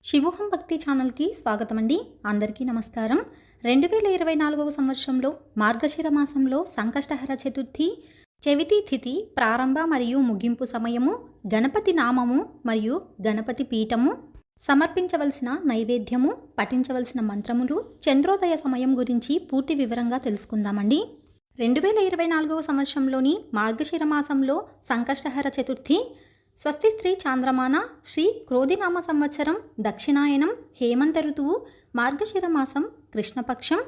శివోహం భక్తి ఛానల్కి స్వాగతం అండి. అందరికీ నమస్కారం. 2024వ సంవత్సరంలో మార్గశిర మాసంలో సంకష్టహర చతుర్థి, చవితి తిథి ప్రారంభ మరియు ముగింపు సమయము, గణపతి నామము మరియు గణపతి పీఠము, సమర్పించవలసిన నైవేద్యము, పఠించవలసిన మంత్రములు, చంద్రోదయ సమయం గురించి పూర్తి వివరంగా తెలుసుకుందామండి. 2024వ సంవత్సరంలోని మార్గశిర మాసంలో సంకష్టహర చతుర్థి స్వస్తి స్త్రీ చాంద్రమాన శ్రీ క్రోధినామ సంవత్సరం దక్షిణాయనం హేమంత ఋతువు మార్గశిర మాసం కృష్ణపక్షం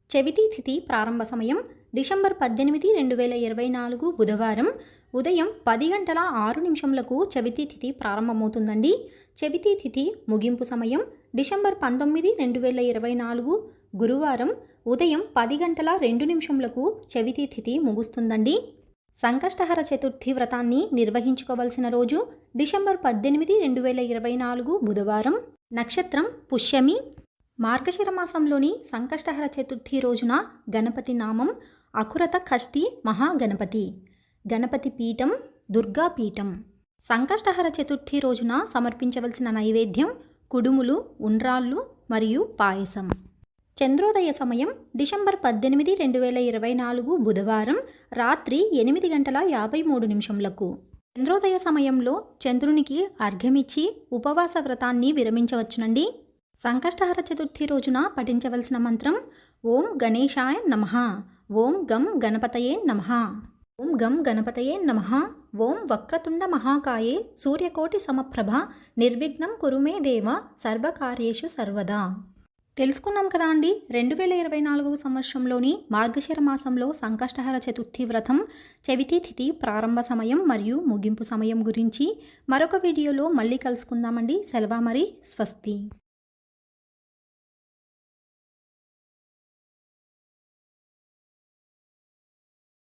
చవితి తిథి ప్రారంభ సమయం డిసెంబర్ 18, 2024 బుధవారం ఉదయం 10:06 చవితి తిథి ప్రారంభమవుతుందండి. చవితి తిథి ముగింపు సమయం డిసెంబర్ 19, 2024 గురువారం ఉదయం 10:02 చవితి తిథి ముగుస్తుందండి. సంకష్టహర చతుర్థి వ్రతాన్ని నిర్వహించుకోవలసిన రోజు డిసెంబర్ 18, 2024 బుధవారం. నక్షత్రం పుష్యమి. మార్గశిర మాసంలోని సంకష్టహర చతుర్థి రోజున గణపతి నామం అకురత ఖష్టి మహాగణపతి. గణపతి పీఠం దుర్గా పీఠం. సంకష్టహర చతుర్థి రోజున సమర్పించవలసిన నైవేద్యం కుడుములు, ఉండ్రాళ్ళు మరియు పాయసం. చంద్రోదయ సమయం డిసెంబర్ 18, 2024 బుధవారం రాత్రి 8:53. చంద్రోదయ సమయంలో చంద్రునికి అర్ఘ్యమిచ్చి ఉపవాస వ్రతాన్ని విరమించవచ్చునండి. సంకష్టహర చతుర్థి రోజున పఠించవలసిన మంత్రం ఓం గణేశాయ నమః, ఓం గం గణపతయే నమః, ఓం గం గణపతయే నమః, ఓం వక్రతుండ మహాకాయే సూర్యకోటి సమప్రభ నిర్విఘ్నం కురుమే దేవ సర్వకార్యేషు సర్వదా. తెలుసుకున్నాం కదా అండి. 2024 సంవత్సరంలోని మార్గశిర మాసంలో సంకష్టహర చతుర్థి వ్రతం, చవితి తిథి ప్రారంభ సమయం మరియు ముగింపు సమయం గురించి మరొక వీడియోలో మళ్ళీ కలుసుకుందామండి. సెలవు మరి, స్వస్తి.